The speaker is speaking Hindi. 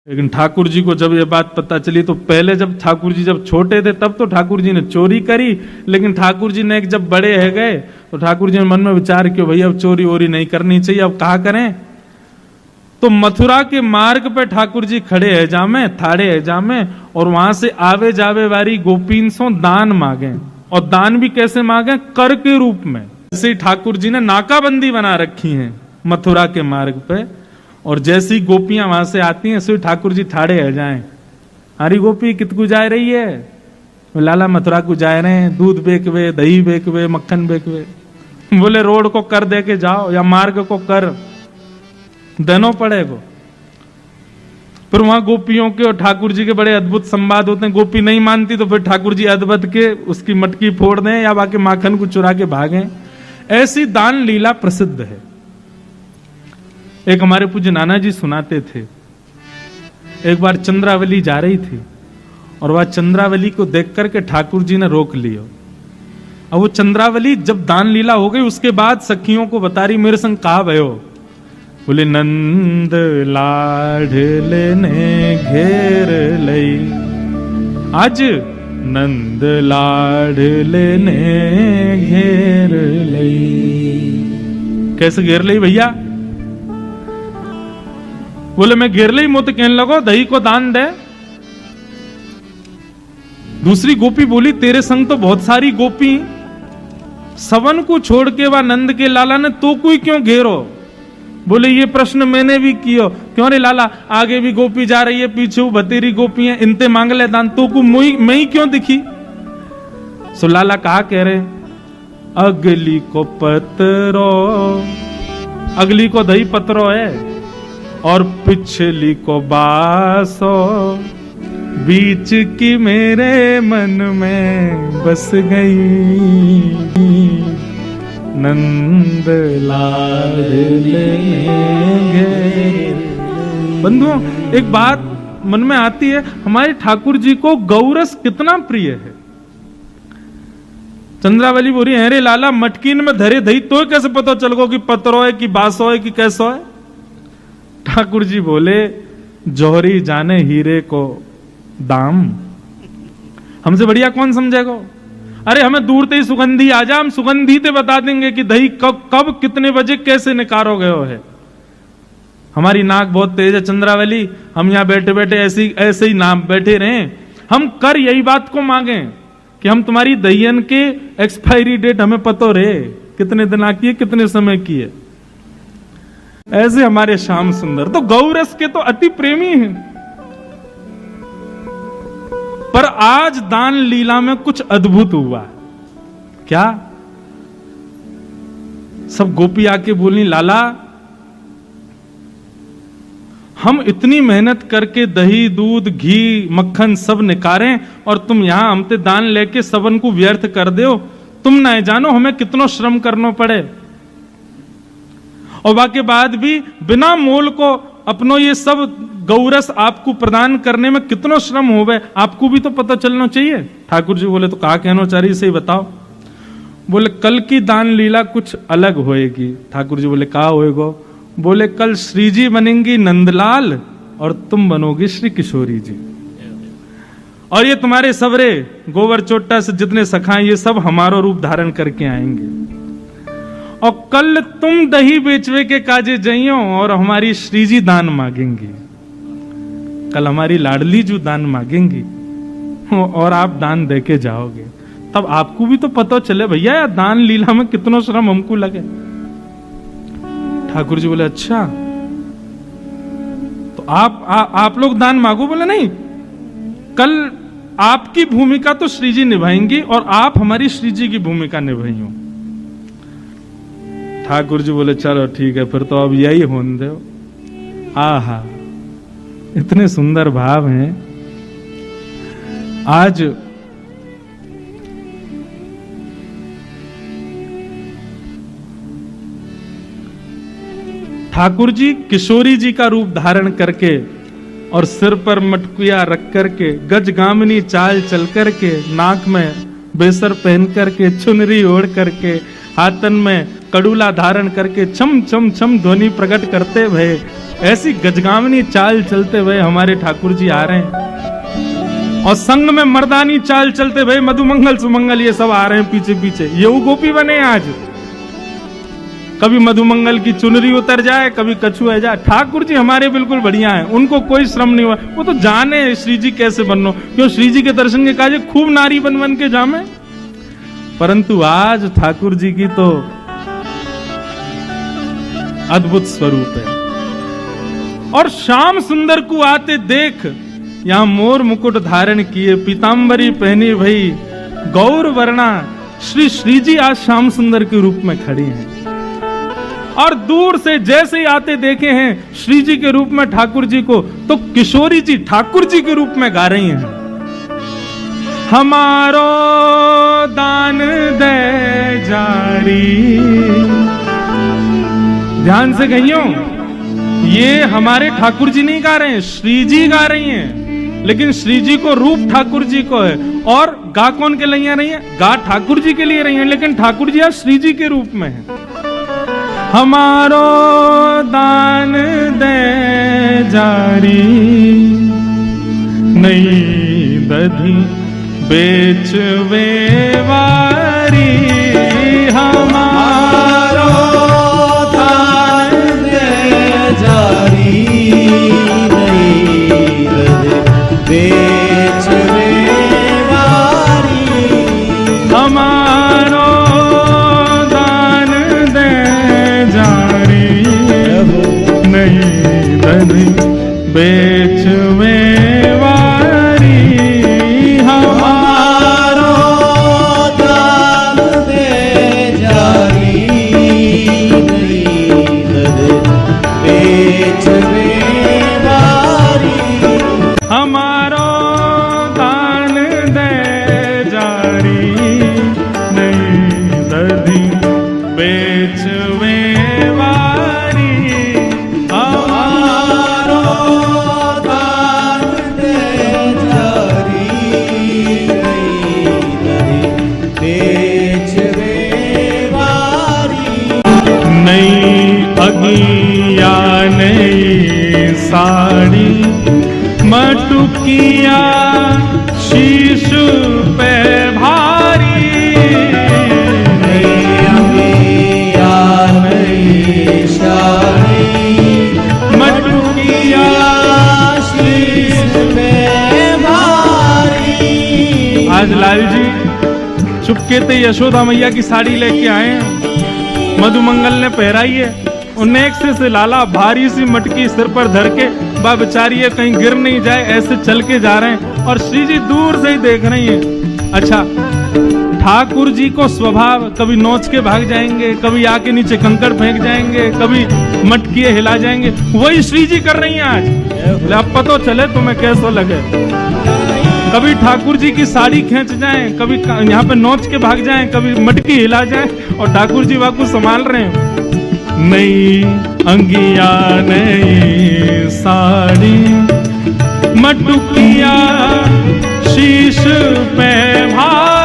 लेकिन ठाकुर जी को जब ये बात पता चली तो पहले जब ठाकुर जी जब छोटे थे तब तो ठाकुर जी ने चोरी करी, लेकिन ठाकुर जी ने जब बड़े है गए तो ठाकुर जी ने मन में विचार किया भैया अब चोरी वोरी नहीं करनी चाहिए, अब कहा करें। तो मथुरा के मार्ग पे ठाकुर जी खड़े है जामे, थाड़े है जामे, और वहां से आवे जावे वाली गोपीन सो दान मांगे, और दान भी कैसे मांगे, कर के रूप में। जैसे ठाकुर जी ने नाकाबंदी बना रखी है मथुरा के मार्ग पे, और जैसी गोपियां वहां से आती हैं सिर्फ ठाकुर जी ठाड़े है जाएं। हरी गोपी कितकू जा रही है, लाला मथुरा को जा रहे हैं, दूध बेचवे, दही बेचवे, मक्खन बेचवे। बोले रोड को कर दे के जाओ या मार्ग को कर देना पड़ेगा। फिर वहां गोपियों के और ठाकुर जी के बड़े अद्भुत संवाद होते हैं। गोपी नहीं मानती तो फिर ठाकुर जी अद्भुत के उसकी मटकी फोड़ दें या बाकी माखन को चुरा के भागें। ऐसी दान लीला प्रसिद्ध है। एक हमारे पूज्य नाना जी सुनाते थे, एक बार चंद्रावली जा रही थी और वह चंद्रावली को देख करके ठाकुर जी ने रोक लिया। अब वो चंद्रावली जब दान लीला हो गई उसके बाद सखियों को बता रही, मेरे संग कहा भयो। बोले नंद लाडले ने घेर लई, आज नंद लाडले ने घेर लई। कैसे घेर लई भैया? बोले मैं घेर लई, मुझे कहने लगो दही को दान दे। दूसरी गोपी बोली तेरे संग तो बहुत सारी गोपी, सवन को छोड़ के वह नंद के लाला ने तो कोई क्यों घेरो? बोले ये प्रश्न मैंने भी किया, क्यों रे लाला, आगे भी गोपी जा रही है, पीछे वो बतेरी गोपी है, इनते मांग ले दान, तो को मैं ही क्यों दिखी? सो लाला कहा कह रहे, अगली को पतरो, अगली को दही पतरो है और पिछली को बासो, बीच की मेरे मन में बस गई, नंद लाडले घेर। बंधुओं एक बात मन में आती है, हमारे ठाकुर जी को गौरस कितना प्रिय है। चंद्रावली बोली है रे लाला, मटकीन में धरे दही तो कैसे पता चल गो कि पतरो है कि बासो है कि कैसो है? ठाकुर जी बोले जौहरी जाने हीरे को दाम, हमसे बढ़िया कौन समझेगा? अरे हमें दूर से ही सुगंधी आ जा, हम सुगंधी ते बता देंगे कि दही कब कितने बजे कैसे निकारो गयो है। हमारी नाक बहुत तेज है चंद्रावली, हम यहाँ बैठे बैठे ऐसे ही नाम बैठे रहे। हम कर यही बात को मांगे कि हम तुम्हारी दहियन के एक्सपायरी डेट हमें पतो रहे, कितने दिन की है, कितने समय की है। ऐसे हमारे श्याम सुंदर तो गौरस के तो अति प्रेमी हैं। पर आज दान लीला में कुछ अद्भुत हुआ। क्या? सब गोपी आके बोली लाला, हम इतनी मेहनत करके दही दूध घी मक्खन सब निकारें और तुम यहां हमसे दान लेके सबन को व्यर्थ कर दो। तुम ना जानो हमें कितना श्रम करना पड़े, और बाकी बाद भी बिना मोल को अपनो ये सब गौरस आपको प्रदान करने में कितना श्रम होवे, आपको भी तो पता चलना चाहिए। ठाकुर जी बोले तो कहा कहना चाह रही सही बताओ। बोले कल की दान लीला कुछ अलग होएगी। ठाकुर जी बोले कहा होएगा? बोले कल श्री जी बनेंगी नंदलाल और तुम बनोगी श्री किशोरी जी, और ये तुम्हारे सबरे गोवर चोट्टा से जितने सखाएं ये सब हमारा रूप धारण करके आएंगे, और कल तुम दही बेचवे के काजे जइयो और हमारी श्री जी दान मांगेंगी। कल हमारी लाडली जो दान मांगेंगी और आप दान देके जाओगे, तब आपको भी तो पता चले भैया यार दान लीला में कितना श्रम हमको लगे। ठाकुर जी बोले अच्छा तो आप लोग दान मांगो। बोले नहीं, कल आपकी भूमिका तो श्री जी निभाएंगी और आप हमारी श्री जी की भूमिका निभाइयो। ठाकुर जी बोले चलो ठीक है, फिर तो अब यही होने दो। आहा, इतने सुंदर भाव हैं। आज ठाकुर जी किशोरी जी का रूप धारण करके और सिर पर मटकुया रख करके, गजगामिनी चाल चल करके, नाक में बेसर पहन करके, चुनरी ओढ़ करके, हाथन में कड़ूला धारण करके छम छम छम ध्वनि प्रकट करते हुए, ऐसी गजगामनी चाल चलते हुए हमारे ठाकुर जी आ रहे हैं। और संग में मर्दानी चाल चलते हुए मधुमंगल सुमंगल ये सब आ रहे हैं पीछे पीछे। ये वो गोपी बने आज, कभी मधुमंगल की चुनरी उतर जाए, कभी कछुआ जाए। ठाकुर जी हमारे बिल्कुल बढ़िया हैं, उनको कोई श्रम नहीं हुआ। वो तो जाने श्री जी कैसे बननो, क्यों श्री जी के दर्शन के काजे खूब नारी बन बन के जामे। परंतु आज ठाकुर जी की तो अद्भुत स्वरूप है। और श्याम सुंदर को आते देख, यहां मोर मुकुट धारण किए, पीतांबरी पहनी भई गौर वर्णा, श्री जी आज श्याम सुंदर के रूप में खड़ी हैं। और दूर से जैसे ही आते देखे हैं श्री जी के रूप में ठाकुर जी को, तो किशोरी जी ठाकुर जी के रूप में गा रही हैं, हमारो दान दे जारी। ध्यान से कहियो, ये हमारे ठाकुर जी नहीं गा रहे हैं, श्री जी गा रही हैं। लेकिन श्री जी को रूप ठाकुर जी को है, और गा कौन के लिए रही है? गा ठाकुर जी के लिए रही है, लेकिन ठाकुर जी आज श्री जी के रूप में है। हमारो दान दे जारी, नहीं दधी बेचवे वारी। हमारो दान दे जारी, नहीं दधी बेचवे वारी। हमारो दान दे जारी, नहीं दधी बेचवे वारी। हमारो दान दे जारी, नहीं दधी बेचवे वारी। हमारो दान दे जारी, नहीं दधी बेचवे वारी। हमारो दान दे जारी, नहीं दधी बेचवे वारी। नई अगिया नई साड़ी, मटुकिया शीश पे भारी। नई अगिया नई साड़ी, मटुकिया शीश पे भारी। आज लाल जी चुपके ते यशोदा मैया की साड़ी लेके आए हैं, मधुमंगल ने पहराई है। नेक से लाला भारी सी मटकी सिर पर धर के, बा बेचारी है कहीं गिर नहीं जाए, ऐसे चल के जा रहे हैं। और श्री जी दूर से ही देख रही हैं। अच्छा, ठाकुर जी को स्वभाव कभी नोच के भाग जाएंगे, कभी आके नीचे कंकड़ फेंक जाएंगे, कभी मटकिए हिला जाएंगे। वही श्री जी कर रही हैं आज। अब पता चले तुम्हें कैसा लगे। कभी ठाकुर जी की साड़ी खींच जाएं, कभी यहाँ पे नोच के भाग जाएं, कभी मटकी हिला जाए, और ठाकुर जी वाकू संभाल रहे हैं। नई अंगिया नई साड़ी, मटुकिया शीश पे भारी।